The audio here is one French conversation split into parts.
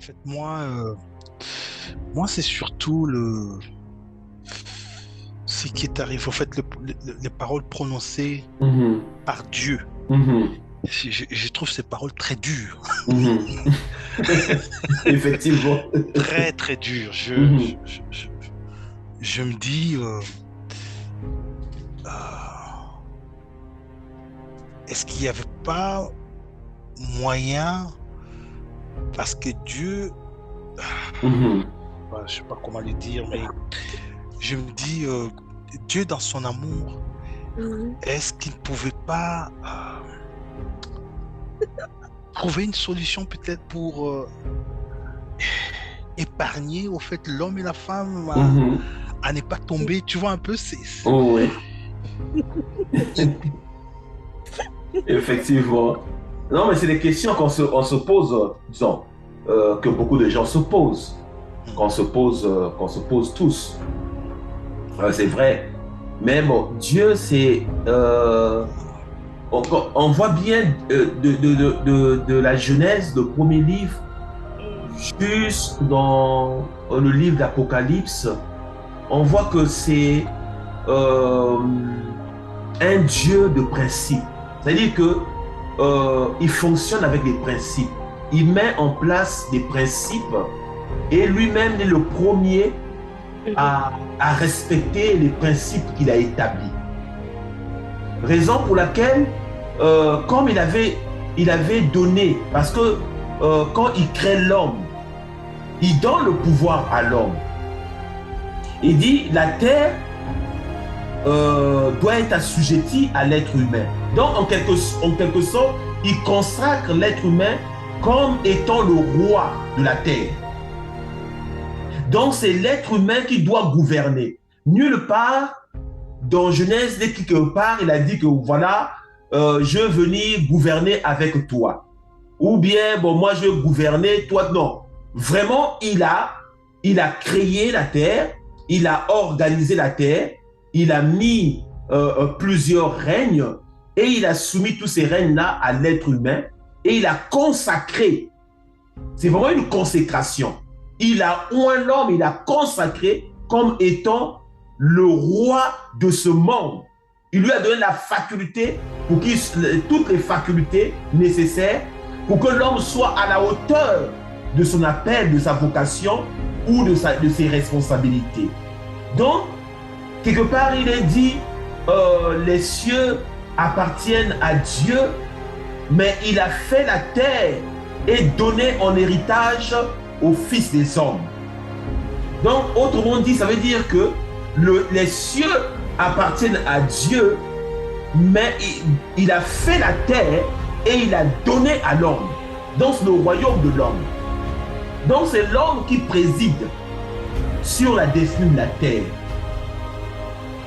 fait, moi, c'est surtout ce qui est arrivé. En fait, les paroles prononcées Mhm. par Dieu. Mhm. Je trouve ces paroles très dures, Mhm. Effectivement. très très dures. Mhm. Je me dis, euh, est-ce qu'il n'y avait pas moyen, parce que Dieu, Mhm. je sais pas comment le dire, mais je me dis, Dieu dans son amour, Mhm. est-ce qu'il ne pouvait pas trouver une solution peut-être pour épargner au fait l'homme et la femme Mhm. à ne pas tomber, tu vois un peu, Oh, oui. Effectivement. Non, mais c'est des questions on se pose, disons, que beaucoup de gens se posent, qu'on se pose tous. C'est vrai. Mais bon, Dieu, c'est... on voit bien de la Genèse, le premier livre, juste dans le livre d'Apocalypse, on voit que c'est euh, un Dieu de principe. C'est-à-dire que il fonctionne avec des principes. Il met en place des principes et lui-même est le premier à respecter les principes qu'il a établis. Raison pour laquelle, comme il avait donné, parce que quand il crée l'homme, il donne le pouvoir à l'homme. Il dit, la terre doit être assujettie à l'être humain. Donc, en quelque sorte, il consacre l'être humain comme étant le roi de la terre. Donc, c'est l'être humain qui doit gouverner. Nulle part, dans Genèse, dès quelque part, il a dit que voilà, je veux venir gouverner avec toi. Ou bien, bon, moi, je veux gouverner, toi, non. Vraiment, il a créé la terre, il a organisé la terre, il a mis plusieurs règnes et il a soumis tous ces règnes-là à l'être humain et il a consacré. C'est vraiment une consécration. Il a oint l'homme, il a consacré comme étant le roi de ce monde. Il lui a donné la faculté, pour qu'il, toutes les facultés nécessaires pour que l'homme soit à la hauteur de son appel, de sa vocation ou de ses responsabilités. Donc, quelque part, il est dit, les cieux appartiennent à Dieu, mais il a fait la terre et donné en héritage aux fils des hommes. Donc, autrement dit, ça veut dire que les cieux appartiennent à Dieu, mais il a fait la terre et il a donné à l'homme. Donc, c'est le royaume de l'homme. Donc, c'est l'homme qui préside sur la destinée de la terre.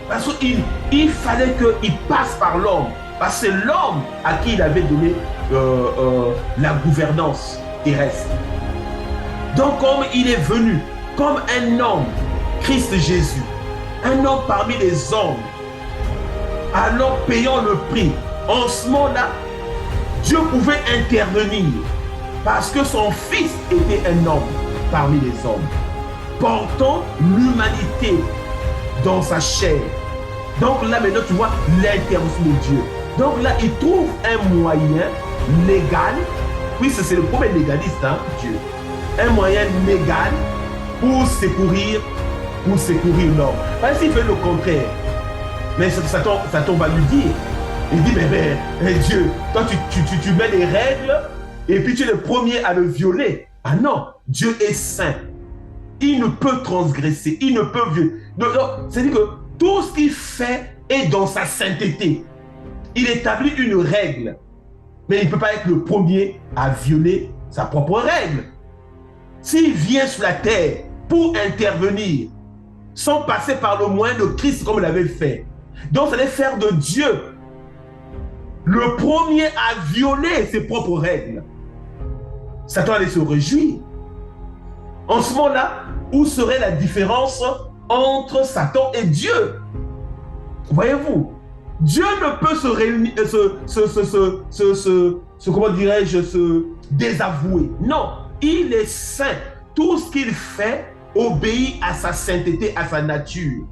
Parce qu'il fallait qu'il passe par l'homme. Parce que c'est l'homme à qui il avait donné la gouvernance terrestre. Donc, comme il est venu, comme un homme, Christ Jésus, un homme parmi les hommes, alors payant le prix, en ce moment-là, Dieu pouvait intervenir parce que son fils était un homme parmi les hommes, portant l'humanité dans sa chair. Donc là, maintenant, tu vois l'intervention de Dieu. Donc là, il trouve un moyen légal, oui, c'est le premier légaliste, hein, Dieu, un moyen légal pour secourir l'homme. Parce qu'il fait le contraire, mais Satan va lui dire, il dit, mais Dieu, toi tu mets des règles et puis tu es le premier à le violer. Ah non, Dieu est saint. Il ne peut transgresser, il ne peut violer. C'est-à-dire que tout ce qu'il fait est dans sa sainteté. Il établit une règle, mais il ne peut pas être le premier à violer sa propre règle. S'il vient sur la terre pour intervenir, sans passer par le moyen de Christ comme il l'avait fait, donc ça allait faire de Dieu le premier à violer ses propres règles. Satan allait se réjouir. En ce moment-là, où serait la différence entre Satan et Dieu? Voyez-vous, Dieu ne peut se réunir, comment dirais-je, se désavouer. Non, Il est saint. Tout ce qu'il fait obéit à sa sainteté, à sa nature.